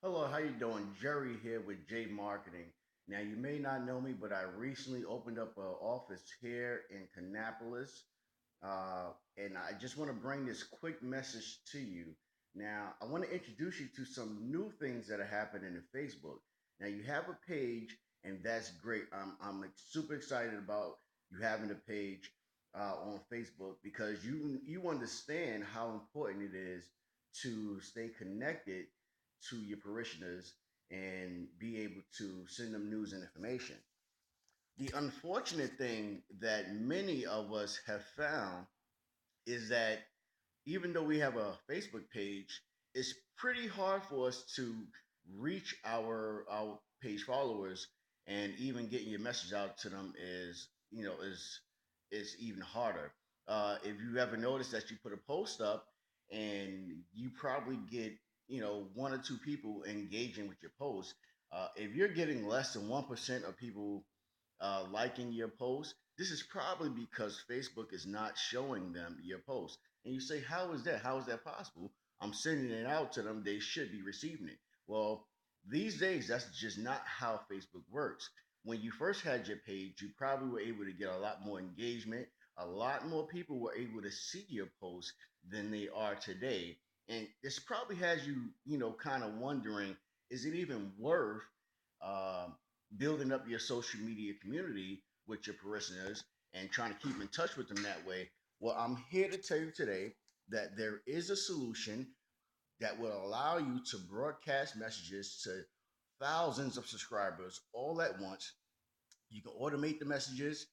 Hello, how you doing? Jerry here with J Marketing. Now, you may not know me, but I recently opened up an office here in Kannapolis, and I just want to bring this quick message to you. Now, I want to introduce you to some new things that are happening in Facebook. Now, you have a page, and that's great. I'm super excited about you having a page on Facebook because you understand how important it is to stay connected to your parishioners and be able to send them news and information. The unfortunate thing that many of us have found is that even though we have a Facebook page, it's pretty hard for us to reach our page followers, and even getting your message out to them is even harder. If you ever notice that you put a post up and you probably get one or two people engaging with your post, if you're getting less than 1% of people liking your post, this is probably because Facebook is not showing them your post. And you say, how is that? How is that possible? I'm sending it out to them. They should be receiving it. Well, these days, that's just not how Facebook works. When you first had your page, you probably were able to get a lot more engagement. A lot more people were able to see your post than they are today. And this probably has you, kind of wondering, is it even worth um, building up your social media community with your parishioners and trying to keep in touch with them that way? Well, I'm here to tell you today that there is a solution that will allow you to broadcast messages to thousands of subscribers all at once. You can automate the messages,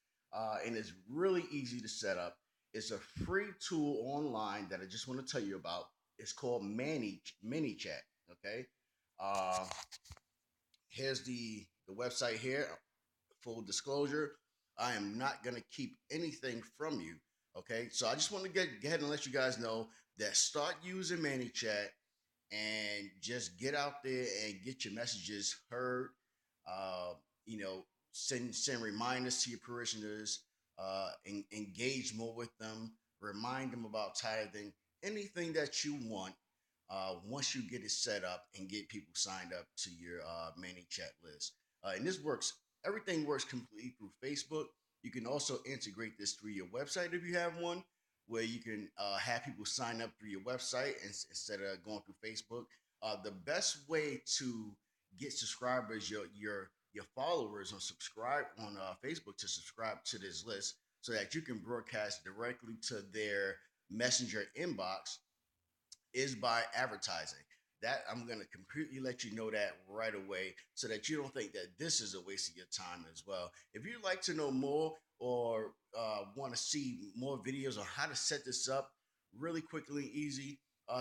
and it's really easy to set up. It's a free tool online that I just want to tell you about. It's called Manychat. Okay, uh, here's the website here. Full disclosure, I am not going to keep anything from you. Okay, so I just want to get ahead and let you guys know that start using ManyChat and just get out there and get your messages heard. Uh, you know, send reminders to your parishioners, engage more with them, remind them about tithing, anything that you want. Once you get it set up and get people signed up to your ManyChat list, and this works. Everything works completely through Facebook. You can also integrate this through your website if you have one, where you can have people sign up through your website instead of going through Facebook. The best way to get subscribers, your followers on subscribe on Facebook to subscribe to this list, so that you can broadcast directly to their messenger inbox, is by advertising. That I'm going to completely let you know that right away so that you don't think that this is a waste of your time as well. If you'd like to know more or want to see more videos on how to set this up really quickly and easy,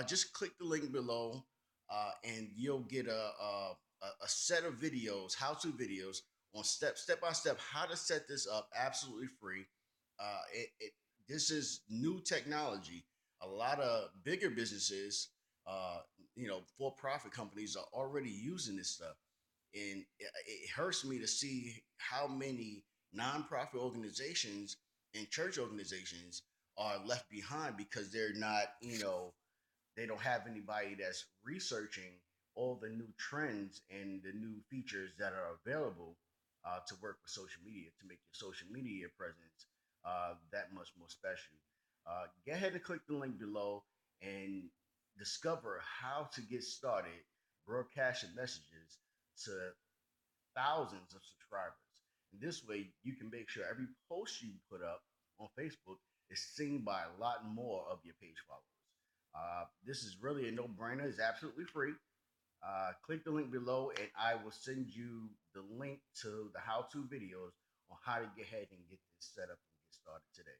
just click the link below, and you'll get a set of videos, how-to videos on step by step how to set this up absolutely free. This is new technology. A lot of bigger businesses, uh, for-profit companies are already using this stuff, and it hurts me to see how many nonprofit organizations and church organizations are left behind because they're not, they don't have anybody that's researching all the new trends and the new features that are available to work with social media to make your social media presence that much more special. Go ahead and click the link below and discover how to get started broadcasting messages to thousands of subscribers. And this way, you can make sure every post you put up on Facebook is seen by a lot more of your page followers. This is really a no-brainer. It's absolutely free. Click the link below, and I will send you the link to the how-to videos on how to get ahead and get this set up and get started today.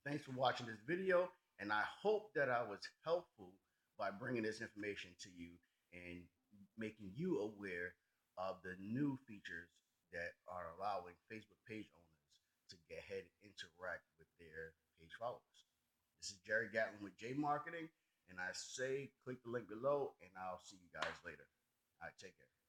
Thanks for watching this video, and I hope that I was helpful by bringing this information to you and making you aware of the new features that are allowing Facebook page owners to get ahead and interact with their page followers. This is Jerry Gatlin with J Marketing, and I say click the link below, and I'll see you guys later. All right, take care.